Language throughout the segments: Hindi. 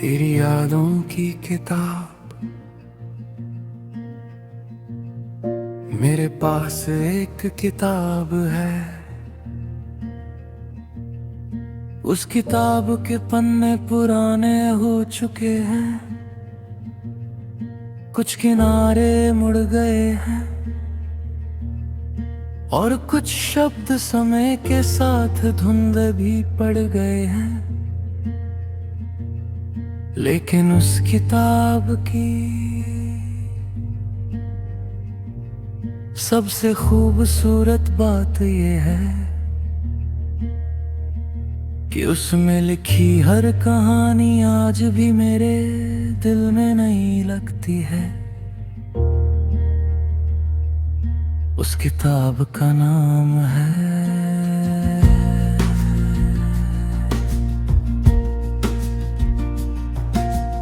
तेरी यादों की किताब मेरे पास एक किताब है। उस किताब के पन्ने पुराने हो चुके हैं, कुछ किनारे मुड़ गए हैं और कुछ शब्द समय के साथ धुंध भी पड़ गए हैं। लेकिन उस किताब की सबसे खूबसूरत बात ये है कि उसमें लिखी हर कहानी आज भी मेरे दिल में नहीं लगती है। उस किताब का नाम है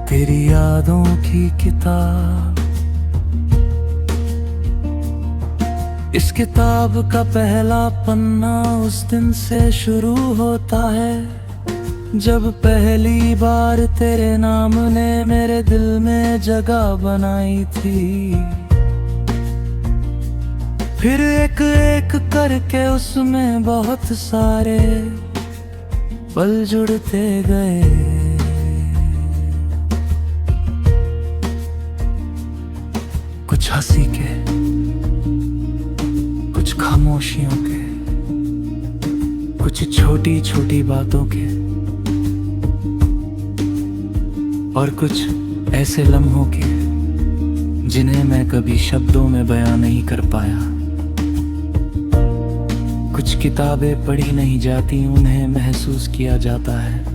तेरी यादों की किताब। इस किताब का पहला पन्ना उस दिन से शुरू होता है जब पहली बार तेरे नाम ने मेरे दिल में जगह बनाई थी। फिर एक एक करके उसमें बहुत सारे पल जुड़ते गए, कुछ हंसी के, कुछ खामोशियों के, कुछ छोटी छोटी बातों के और कुछ ऐसे लम्हों के जिन्हें मैं कभी शब्दों में बयां नहीं कर पाया। कुछ किताबें पढ़ी नहीं जाती, उन्हें महसूस किया जाता है।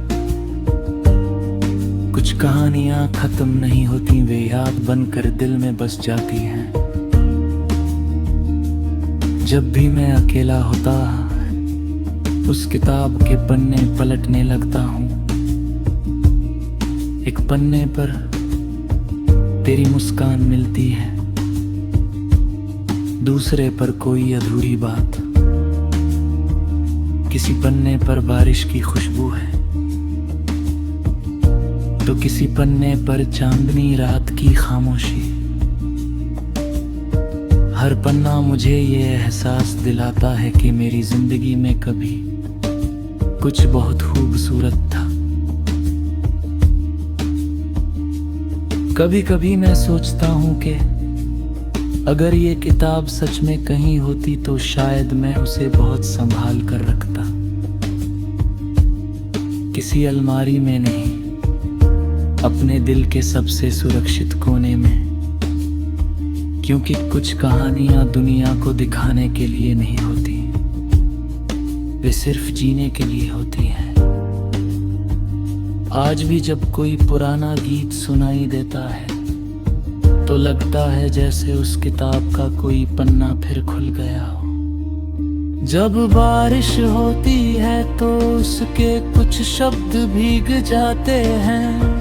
कुछ कहानियां खत्म नहीं होती, वे याद बनकर दिल में बस जाती हैं। जब भी मैं अकेला होता उस किताब के पन्ने पलटने लगता हूँ। एक पन्ने पर तेरी मुस्कान मिलती है, दूसरे पर कोई अधूरी बात, किसी पन्ने पर बारिश की खुशबू है तो किसी पन्ने पर चांदनी रात की खामोशी। हर पन्ना मुझे ये एहसास दिलाता है कि मेरी जिंदगी में कभी कुछ बहुत खूबसूरत था। कभी कभी मैं सोचता हूँ कि अगर ये किताब सच में कहीं होती तो शायद मैं उसे बहुत संभाल कर रखता, किसी अलमारी में नहीं, अपने दिल के सबसे सुरक्षित कोने में। क्योंकि कुछ कहानियां दुनिया को दिखाने के लिए नहीं होती, वे सिर्फ जीने के लिए होती हैं। आज भी जब कोई पुराना गीत सुनाई देता है तो लगता है जैसे उस किताब का कोई पन्ना फिर खुल गया हो। जब बारिश होती है तो उसके कुछ शब्द भीग जाते हैं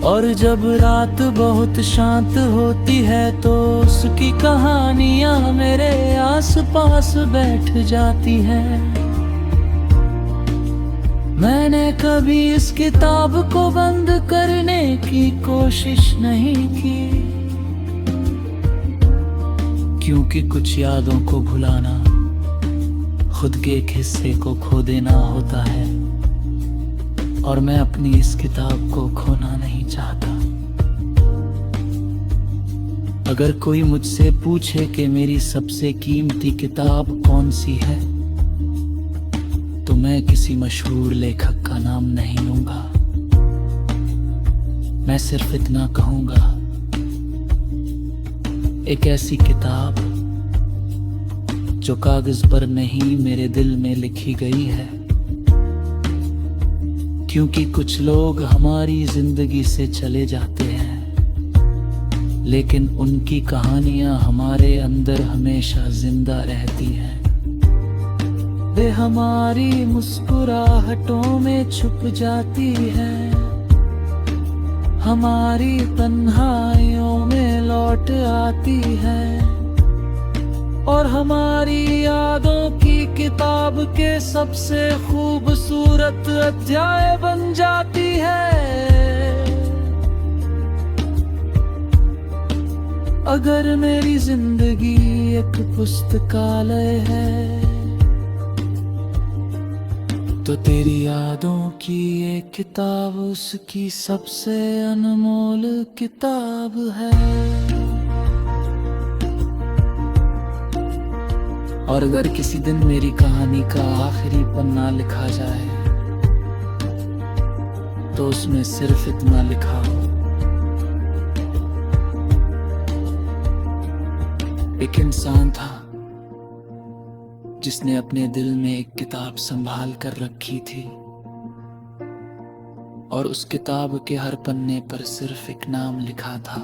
और जब रात बहुत शांत होती है तो उसकी कहानियां मेरे आसपास बैठ जाती हैं। मैंने कभी इस किताब को बंद करने की कोशिश नहीं की, क्योंकि कुछ यादों को भुलाना खुद के एक हिस्से को खो देना होता है और मैं अपनी इस किताब को खोना नहीं चाहता। अगर कोई मुझसे पूछे कि मेरी सबसे कीमती किताब कौन सी है तो मैं किसी मशहूर लेखक का नाम नहीं लूंगा। मैं सिर्फ इतना कहूंगा, एक ऐसी किताब जो कागज पर नहीं मेरे दिल में लिखी गई है। क्योंकि कुछ लोग हमारी जिंदगी से चले जाते हैं लेकिन उनकी कहानियां हमारे अंदर हमेशा जिंदा रहती हैं। वे हमारी मुस्कुराहटों में छुप जाती हैं, हमारी तन्हाइयों में लौट आती है और हमारी यादों की किताब के सबसे खूबसूरत अध्याय बन जाती है। अगर मेरी जिंदगी एक पुस्तकालय है, तो तेरी यादों की ये किताब उसकी सबसे अनमोल किताब है। और अगर किसी दिन मेरी कहानी का आखिरी पन्ना लिखा जाए, तो उसमें सिर्फ इतना लिखा हो, एक इंसान था जिसने अपने दिल में एक किताब संभाल कर रखी थी, और उस किताब के हर पन्ने पर सिर्फ एक नाम लिखा था।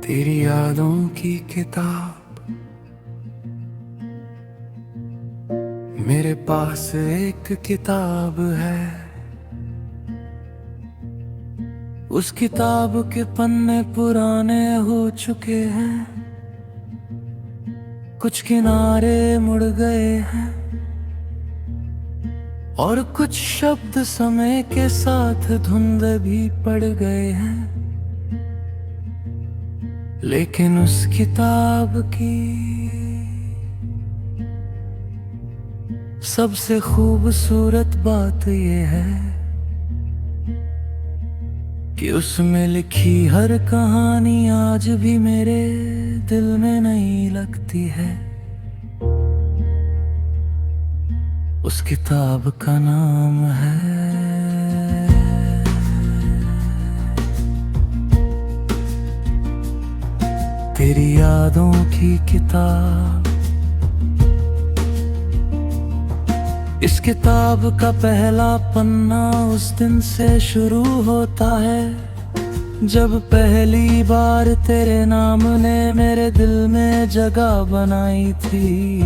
तेरी यादों की किताब मेरे पास एक किताब है। उस किताब के पन्ने पुराने हो चुके हैं, कुछ किनारे मुड़ गए हैं और कुछ शब्द समय के साथ धुंध भी पड़ गए हैं। लेकिन उस किताब की सबसे खूबसूरत बात ये है कि उसमें लिखी हर कहानी आज भी मेरे दिल में नहीं लगती है। उस किताब का नाम है तेरी यादों की किताब। इस किताब का पहला पन्ना उस दिन से शुरू होता है जब पहली बार तेरे नाम ने मेरे दिल में जगह बनाई थी।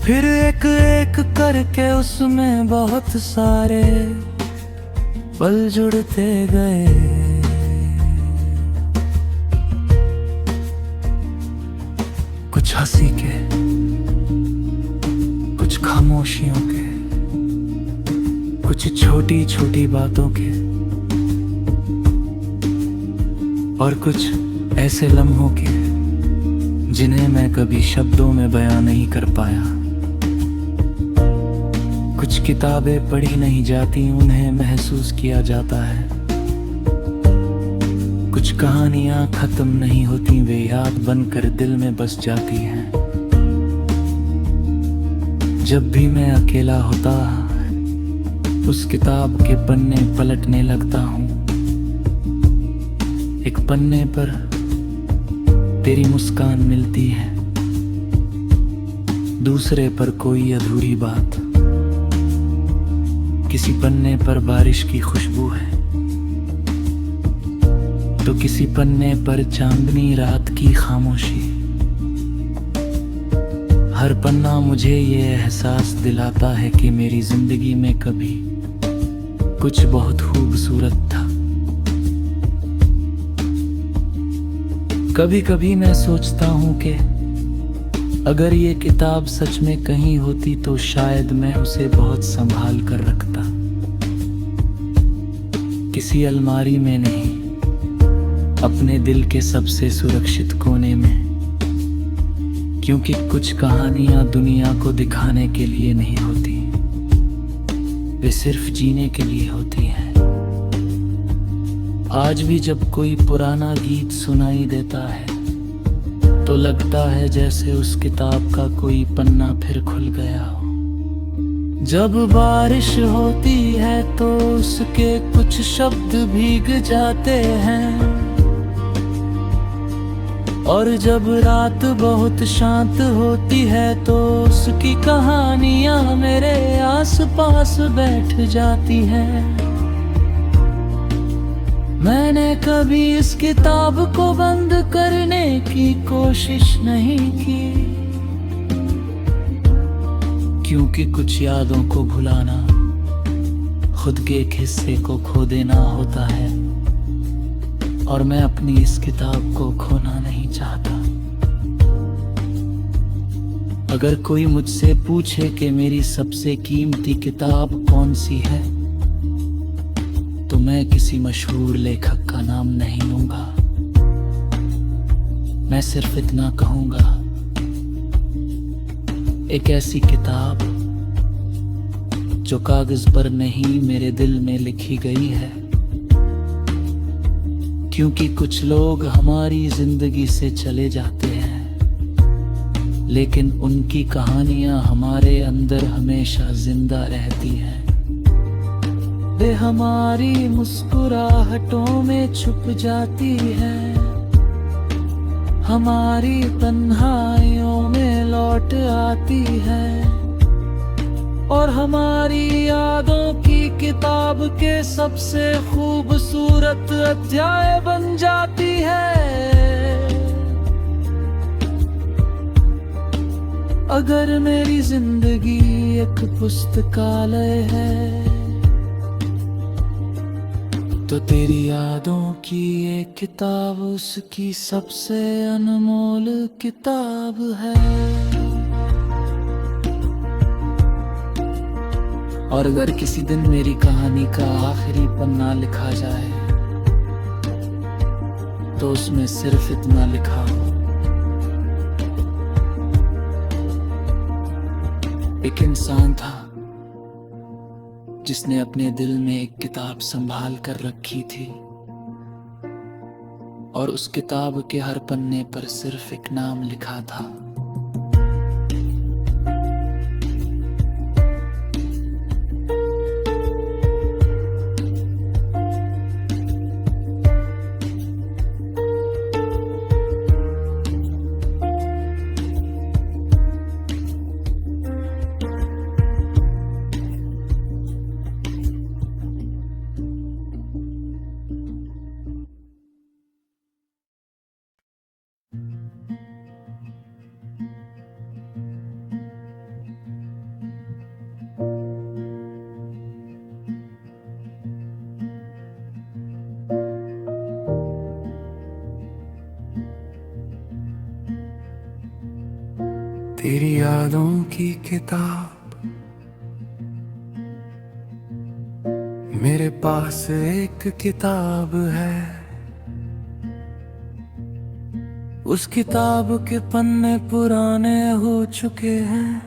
फिर एक एक करके उसमें बहुत सारे पल जुड़ते गए, कुछ हंसी के, कुछ खामोशियों के, कुछ छोटी छोटी बातों के, और कुछ ऐसे लम्हों के जिन्हें मैं कभी शब्दों में बयां नहीं कर पाया। कुछ किताबें पढ़ी नहीं जाती, उन्हें महसूस किया जाता है। कुछ कहानियां खत्म नहीं होती, वे याद बनकर दिल में बस जाती हैं। जब भी मैं अकेला होता उस किताब के पन्ने पलटने लगता हूँ। एक पन्ने पर तेरी मुस्कान मिलती है, दूसरे पर कोई अधूरी बात, किसी पन्ने पर बारिश की खुशबू है, तो किसी पन्ने पर चांदनी रात की खामोशी। हर पन्ना मुझे ये एहसास दिलाता है कि मेरी जिंदगी में कभी कुछ बहुत खूबसूरत था। कभी कभी मैं सोचता हूँ कि अगर ये किताब सच में कहीं होती तो शायद मैं उसे बहुत संभाल कर रखता, किसी अलमारी में नहीं, अपने दिल के सबसे सुरक्षित कोने में। क्योंकि कुछ कहानियां दुनिया को दिखाने के लिए नहीं होती, वे सिर्फ जीने के लिए होती हैं। आज भी जब कोई पुराना गीत सुनाई देता है तो लगता है जैसे उस किताब का कोई पन्ना फिर खुल गया हो। जब बारिश होती है तो उसके कुछ शब्द भीग जाते हैं, और जब रात बहुत शांत होती है तो उसकी कहानियां मेरे आसपास बैठ जाती हैं। मैंने कभी इस किताब को बंद करने की कोशिश नहीं की, क्योंकि कुछ यादों को भुलाना खुद के एक हिस्से को खो देना होता है, और मैं अपनी इस किताब को खोना नहीं चाहता। अगर कोई मुझसे पूछे कि मेरी सबसे कीमती किताब कौन सी है, तो मैं किसी मशहूर लेखक का नाम नहीं लूंगा। मैं सिर्फ इतना कहूंगा, एक ऐसी किताब जो कागज पर नहीं मेरे दिल में लिखी गई है, क्योंकि कुछ लोग हमारी जिंदगी से चले जाते हैं, लेकिन उनकी कहानियां हमारे अंदर हमेशा जिंदा रहती हैं। वे हमारी मुस्कुराहटों में छुप जाती है, हमारी तन्हाइयों में लौट आती है, और हमारी यादों की किताब के सबसे खूबसूरत अध्याय बन जाती है। अगर मेरी जिंदगी एक पुस्तकालय है, तो तेरी यादों की ये किताब उसकी सबसे अनमोल किताब है। और अगर किसी दिन मेरी कहानी का आखिरी पन्ना लिखा जाए, तो उसमें सिर्फ इतना लिखा हो, एक इंसान था जिसने अपने दिल में एक किताब संभाल कर रखी थी, और उस किताब के हर पन्ने पर सिर्फ एक नाम लिखा था। तेरी यादों की किताब मेरे पास एक किताब है, उस किताब के पन्ने पुराने हो चुके हैं,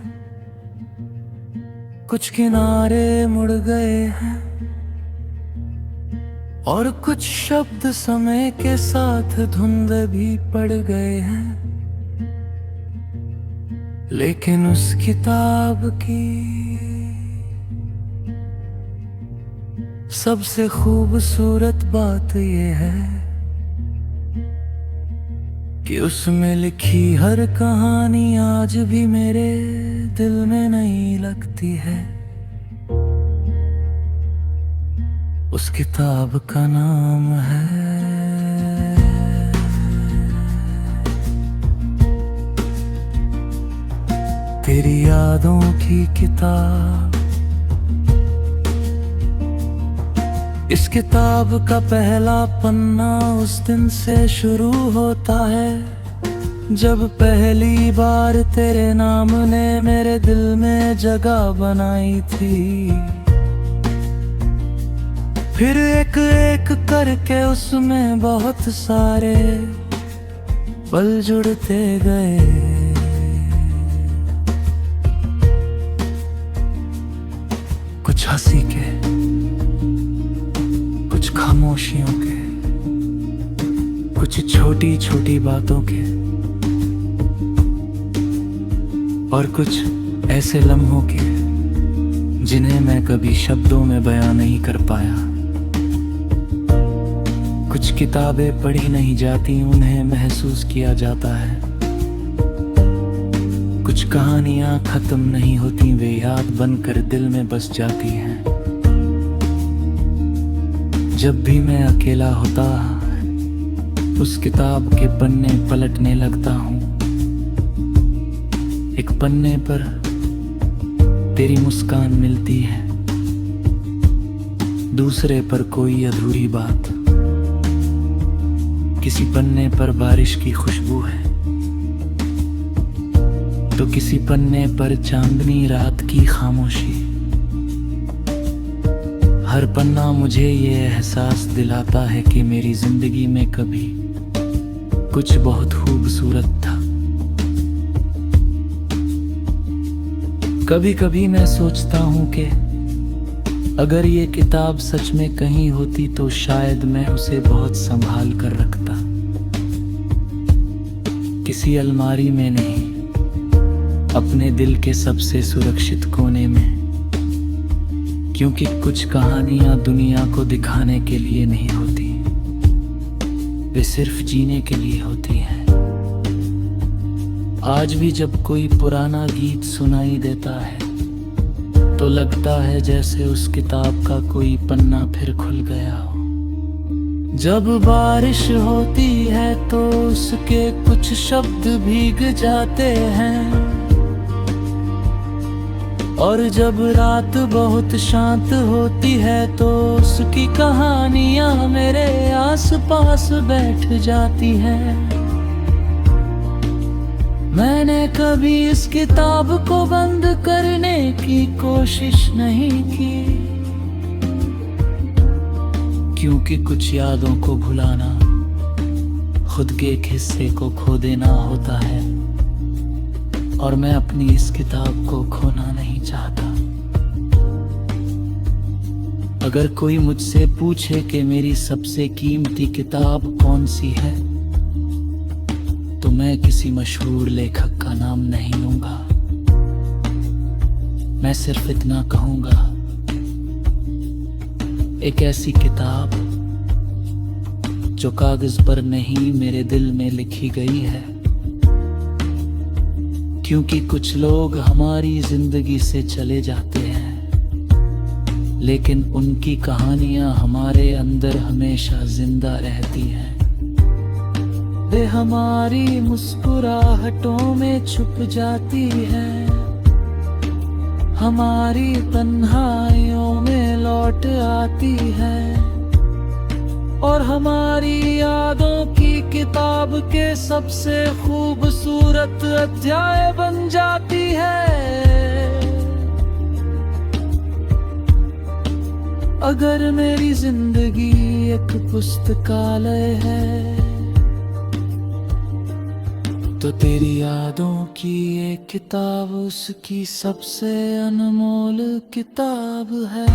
कुछ किनारे मुड़ गए हैं, और कुछ शब्द समय के साथ धुंध भी पड़ गए हैं, लेकिन उस किताब की सबसे खूबसूरत बात ये है कि उसमें लिखी हर कहानी आज भी मेरे दिल में नहीं लगती है। उस किताब का नाम है तेरी यादों की किताब। इस किताब का पहला पन्ना उस दिन से शुरू होता है जब पहली बार तेरे नाम ने मेरे दिल में जगह बनाई थी। फिर एक एक करके उसमें बहुत सारे पल जुड़ते गए, कुछ हंसी के, कुछ खामोशियों के, कुछ छोटी छोटी बातों के, और कुछ ऐसे लम्हों के जिन्हें मैं कभी शब्दों में बयां नहीं कर पाया। कुछ किताबें पढ़ी नहीं जाती, उन्हें महसूस किया जाता है। कुछ कहानियां खत्म नहीं होती, वे याद बनकर दिल में बस जाती हैं। जब भी मैं अकेला होता उस किताब के पन्ने पलटने लगता हूँ। एक पन्ने पर तेरी मुस्कान मिलती है, दूसरे पर कोई अधूरी बात। किसी पन्ने पर बारिश की खुशबू है, तो किसी पन्ने पर चांदनी रात की खामोशी। हर पन्ना मुझे ये एहसास दिलाता है कि मेरी जिंदगी में कभी कुछ बहुत खूबसूरत था। कभी कभी मैं सोचता हूँ कि अगर ये किताब सच में कहीं होती तो शायद मैं उसे बहुत संभाल कर रखता। किसी अलमारी में नहीं, अपने दिल के सबसे सुरक्षित कोने में। क्योंकि कुछ कहानियां दुनिया को दिखाने के लिए नहीं होती, वे सिर्फ जीने के लिए होती हैं। आज भी जब कोई पुराना गीत सुनाई देता है तो लगता है जैसे उस किताब का कोई पन्ना फिर खुल गया हो। जब बारिश होती है तो उसके कुछ शब्द भीग जाते हैं, और जब रात बहुत शांत होती है तो उसकी कहानियां मेरे आसपास बैठ जाती हैं। मैंने कभी इस किताब को बंद करने की कोशिश नहीं की, क्योंकि कुछ यादों को भुलाना खुद के एक हिस्से को खो देना होता है, और मैं अपनी इस किताब को खोना नहीं चाहता। अगर कोई मुझसे पूछे कि मेरी सबसे कीमती किताब कौन सी है, तो मैं किसी मशहूर लेखक का नाम नहीं लूंगा। मैं सिर्फ इतना कहूंगा, एक ऐसी किताब जो कागज पर नहीं मेरे दिल में लिखी गई है। क्योंकि कुछ लोग हमारी जिंदगी से चले जाते हैं, लेकिन उनकी कहानियां हमारे अंदर हमेशा जिंदा रहती हैं। वे हमारी मुस्कुराहटों में छुप जाती हैं, हमारी तन्हाइयों में लौट आती है, और हमारी यादों की किताब के सबसे खूबसूरत अध्याय बन जाती है। अगर मेरी जिंदगी एक पुस्तकालय है, तो तेरी यादों की ये किताब उसकी सबसे अनमोल किताब है।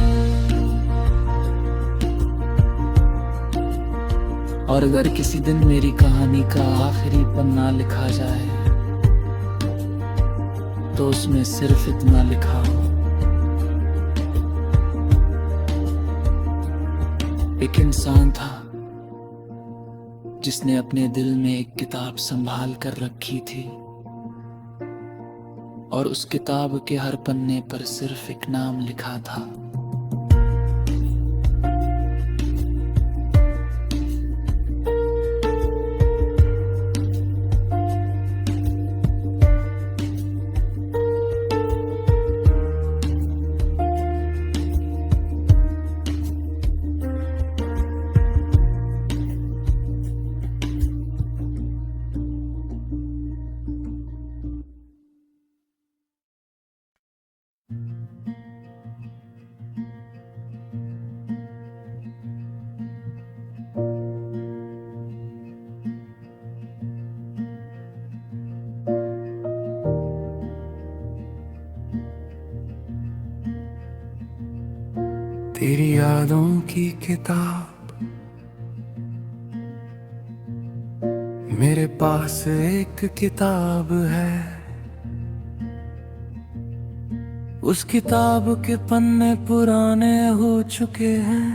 और अगर किसी दिन मेरी कहानी का आखिरी पन्ना लिखा जाए तो उसमें सिर्फ इतना लिखा हो, एक इंसान था जिसने अपने दिल में एक किताब संभाल कर रखी थी, और उस किताब के हर पन्ने पर सिर्फ एक नाम लिखा था। तेरी यादों की किताब मेरे पास एक किताब है, उस किताब के पन्ने पुराने हो चुके हैं,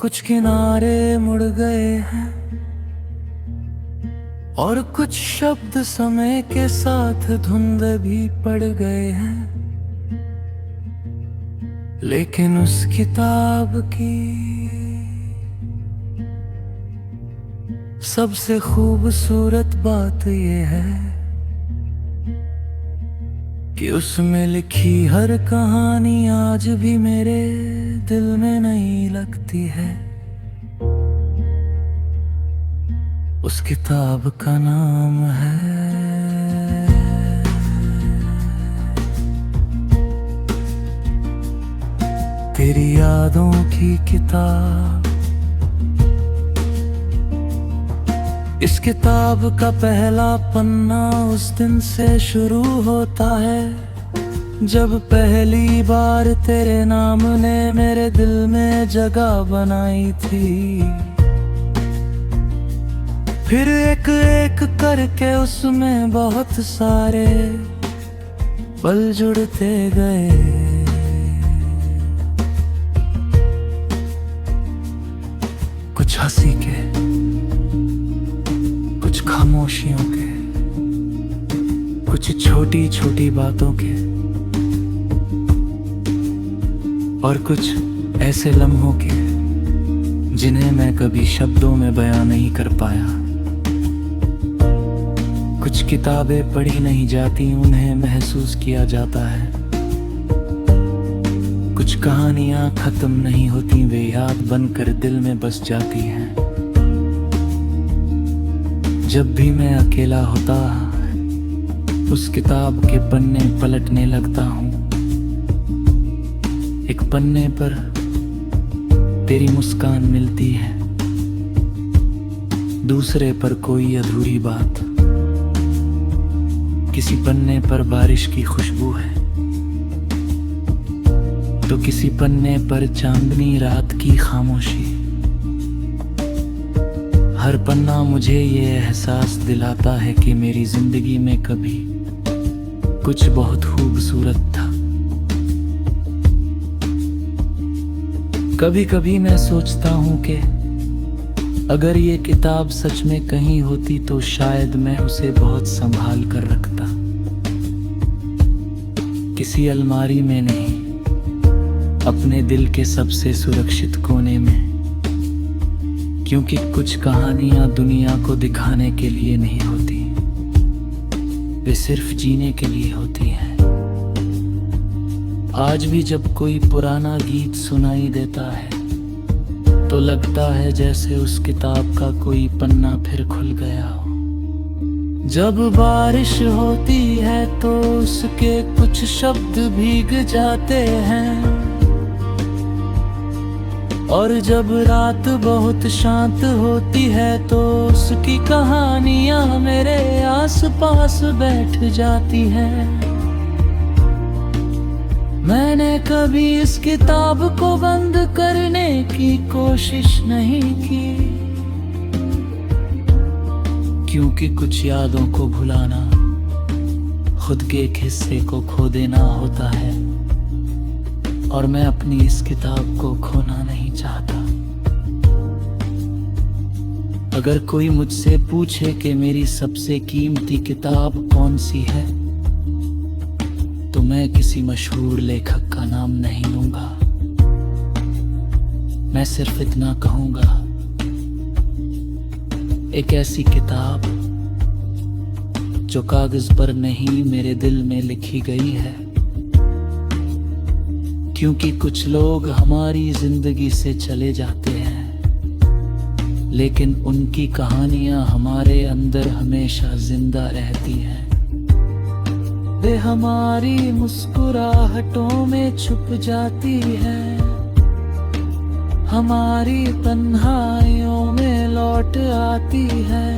कुछ किनारे मुड़ गए हैं और कुछ शब्द समय के साथ धुंध भी पड़ गए हैं। लेकिन उस किताब की सबसे खूबसूरत बात ये है कि उसमें लिखी हर कहानी आज भी मेरे दिल में नहीं लगती है। उस किताब का नाम है तेरी यादों की किताब। इस किताब का पहला पन्ना उस दिन से शुरू होता है जब पहली बार तेरे नाम ने मेरे दिल में जगह बनाई थी। फिर एक एक करके उसमें बहुत सारे पल जुड़ते गए, कुछ हंसी के, कुछ खामोशियों के, कुछ छोटी छोटी बातों के और कुछ ऐसे लम्हों के जिन्हें मैं कभी शब्दों में बयां नहीं कर पाया। कुछ किताबें पढ़ी नहीं जाती, उन्हें महसूस किया जाता है। कुछ कहानियां खत्म नहीं होती, वे याद बनकर दिल में बस जाती हैं। जब भी मैं अकेला होता उस किताब के पन्ने पलटने लगता हूँ। एक पन्ने पर तेरी मुस्कान मिलती है, दूसरे पर कोई अधूरी बात, किसी पन्ने पर बारिश की खुशबू है तो किसी पन्ने पर चांदनी रात की खामोशी। हर पन्ना मुझे ये एहसास दिलाता है कि मेरी जिंदगी में कभी कुछ बहुत खूबसूरत था। कभी कभी मैं सोचता हूँ कि अगर ये किताब सच में कहीं होती तो शायद मैं उसे बहुत संभाल कर रखता, किसी अलमारी में नहीं, अपने दिल के सबसे सुरक्षित कोने में। क्योंकि कुछ कहानियां दुनिया को दिखाने के लिए नहीं होती, वे सिर्फ जीने के लिए होती हैं। आज भी जब कोई पुराना गीत सुनाई देता है तो लगता है जैसे उस किताब का कोई पन्ना फिर खुल गया हो। जब बारिश होती है तो उसके कुछ शब्द भीग जाते हैं और जब रात बहुत शांत होती है तो उसकी कहानियां मेरे आसपास बैठ जाती हैं। मैंने कभी इस किताब को बंद करने की कोशिश नहीं की, क्योंकि कुछ यादों को भुलाना खुद के एक हिस्से को खो देना होता है और मैं अपनी इस किताब को खोना नहीं चाहता। अगर कोई मुझसे पूछे कि मेरी सबसे कीमती किताब कौन सी है तो मैं किसी मशहूर लेखक का नाम नहीं लूंगा। मैं सिर्फ इतना कहूंगा, एक ऐसी किताब जो कागज पर नहीं मेरे दिल में लिखी गई है। क्योंकि कुछ लोग हमारी जिंदगी से चले जाते हैं लेकिन उनकी कहानियां हमारे अंदर हमेशा जिंदा रहती हैं। वे हमारी मुस्कुराहटों में छुप जाती हैं, हमारी तन्हाइयों में लौट आती है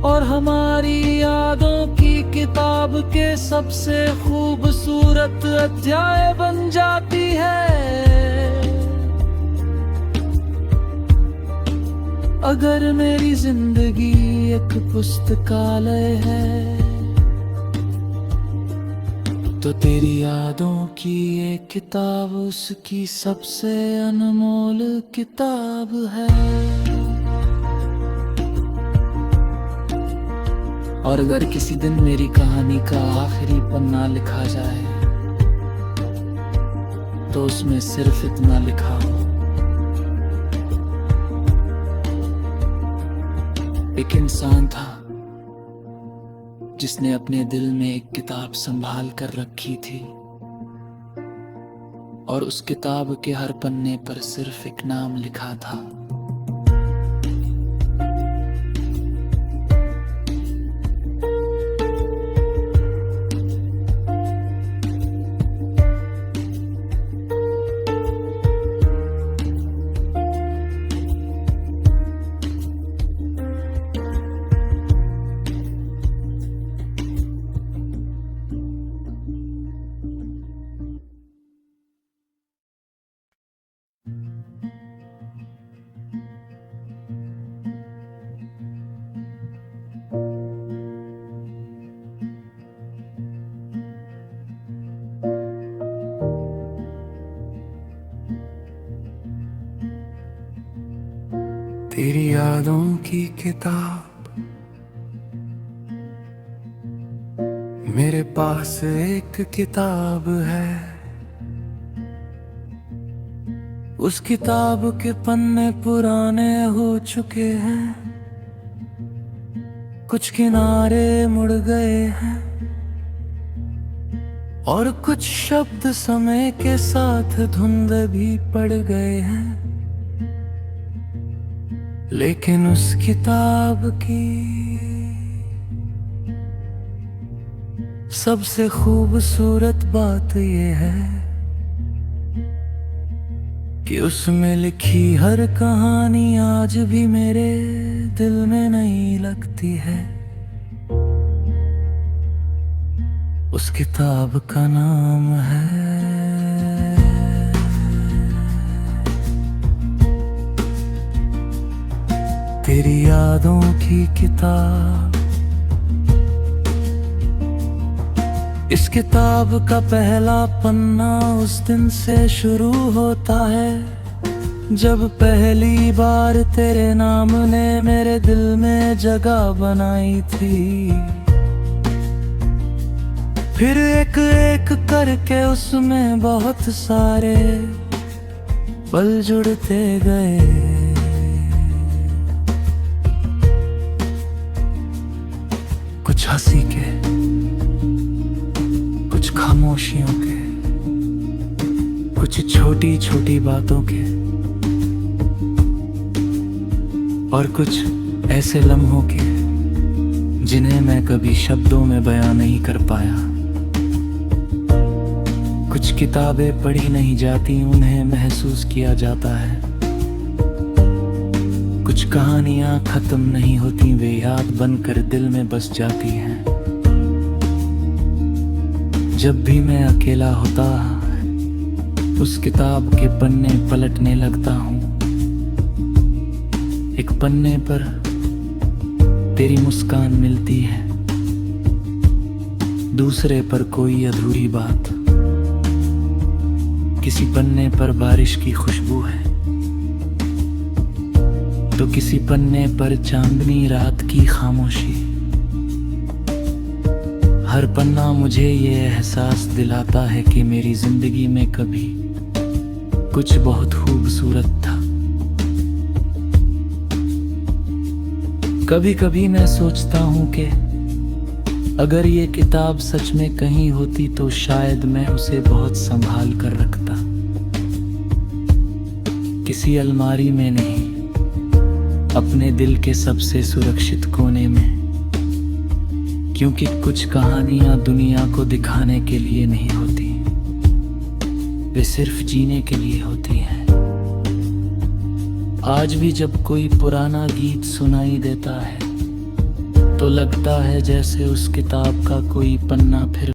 और हमारी यादों की किताब के सबसे खूबसूरत अध्याय बन जाती है। अगर मेरी जिंदगी एक पुस्तकालय है तो तेरी यादों की ये किताब उसकी सबसे अनमोल किताब है। और अगर किसी दिन मेरी कहानी का आखिरी पन्ना लिखा जाए तो उसमें सिर्फ इतना लिखा हो, एक इंसान था जिसने अपने दिल में एक किताब संभाल कर रखी थी और उस किताब के हर पन्ने पर सिर्फ एक नाम लिखा था। तेरी यादों की किताब मेरे पास एक किताब है। उस किताब के पन्ने पुराने हो चुके हैं, कुछ किनारे मुड़ गए हैं और कुछ शब्द समय के साथ धुंध भी पड़ गए हैं। लेकिन उस किताब की सबसे खूबसूरत बात ये है कि उसमें लिखी हर कहानी आज भी मेरे दिल में नहीं लगती है। उस किताब का नाम है तेरी यादों की किताब। इस किताब का पहला पन्ना उस दिन से शुरू होता है जब पहली बार तेरे नाम ने मेरे दिल में जगह बनाई थी। फिर एक एक करके उसमें बहुत सारे पल जुड़ते गए। कुछ हंसी के, कुछ खामोशियों के, कुछ छोटी छोटी बातों के और कुछ ऐसे लम्हों के जिन्हें मैं कभी शब्दों में बयां नहीं कर पाया। कुछ किताबें पढ़ी नहीं जाती, उन्हें महसूस किया जाता है। कुछ कहानियां खत्म नहीं होती, वे याद बनकर दिल में बस जाती हैं। जब भी मैं अकेला होता उस किताब के पन्ने पलटने लगता हूँ। एक पन्ने पर तेरी मुस्कान मिलती है, दूसरे पर कोई अधूरी बात, किसी पन्ने पर बारिश की खुशबू है तो किसी पन्ने पर चांदनी रात की खामोशी। हर पन्ना मुझे ये एहसास दिलाता है कि मेरी जिंदगी में कभी कुछ बहुत खूबसूरत था। कभी कभी मैं सोचता हूँ कि अगर ये किताब सच में कहीं होती तो शायद मैं उसे बहुत संभाल कर रखता, किसी अलमारी में नहीं, अपने दिल के सबसे सुरक्षित कोने में। क्योंकि कुछ कहानियां दुनिया को दिखाने के लिए नहीं होती, वे सिर्फ जीने के लिए होती हैं। आज भी जब कोई पुराना गीत सुनाई देता है तो लगता है जैसे उस किताब का कोई पन्ना फिर